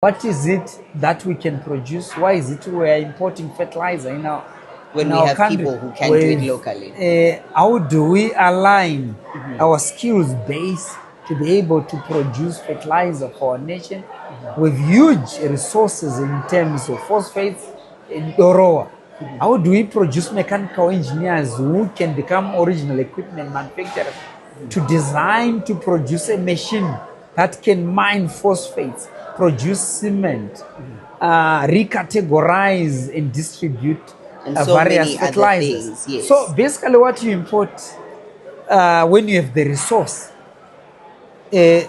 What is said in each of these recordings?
What is it that we can produce? Why is it we are importing fertilizer in our when we have country? people who can do it locally? How do we align our skills base to be able to produce fertilizer for our nation with huge resources in terms of phosphates in Dorowa? How do we produce mechanical engineers who can become original equipment manufacturers to design to produce a machine that can mine phosphates, produce cement, recategorize and distribute And so various many other fertilizers. things, yes. So basically what you import when you have the resource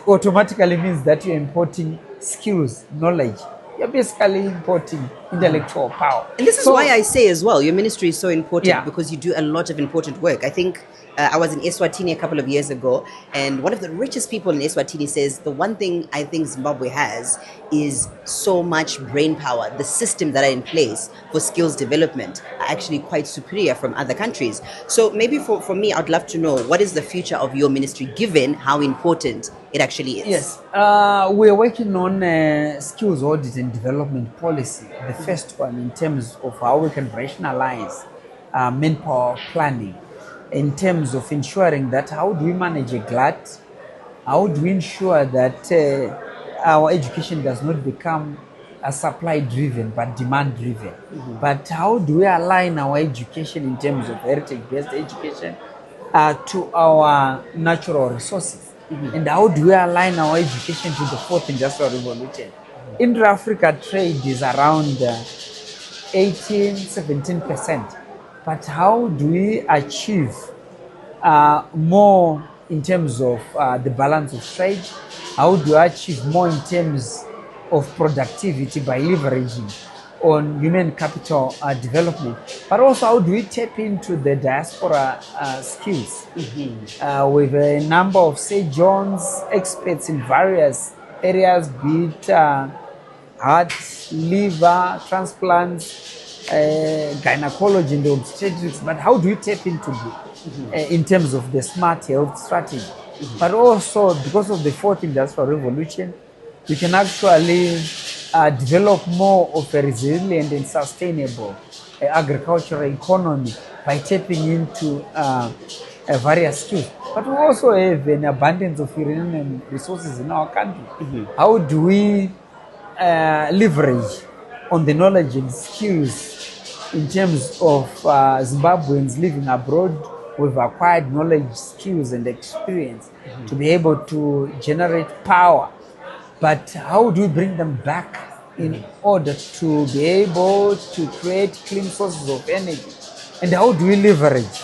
automatically means that you're importing skills, knowledge. You're basically importing intellectual power. And this is why I say as well, your ministry is so important, Yeah. because you do a lot of important work. I think I was in Eswatini a couple of years ago, and one of the richest people in Eswatini says the one thing I think Zimbabwe has is so much brain power. The systems that are in place for skills development are actually quite superior from other countries. So maybe for me, I'd love to know, what is the future of your ministry, given how important it actually is? Yes, we're working on skills audit and development policy. The first one in terms of how we can rationalize manpower planning, in terms of ensuring that how do we manage a glut, how do we ensure that our education does not become supply driven but demand driven, but how do we align our education in terms of heritage based education to our natural resources, and how do we align our education to the fourth industrial revolution. Intra-Africa trade is around 17%, but how do we achieve more in terms of the balance of trade? How do we achieve more in terms of productivity by leveraging on human capital development? But also, how do we tap into the diaspora skills with a number of St. John's experts in various areas, be it heart, liver, transplants, gynecology and obstetrics, but how do we tap into in terms of the smart health strategy? But also, because of the fourth industrial revolution, we can actually develop more of a resilient and sustainable agricultural economy by tapping into various skills. But we also have an abundance of uranium resources in our country. How do we leverage on the knowledge and skills in terms of Zimbabweans living abroad with acquired knowledge, skills and experience to be able to generate power? But how do we bring them back in order to be able to create clean sources of energy? And how do we leverage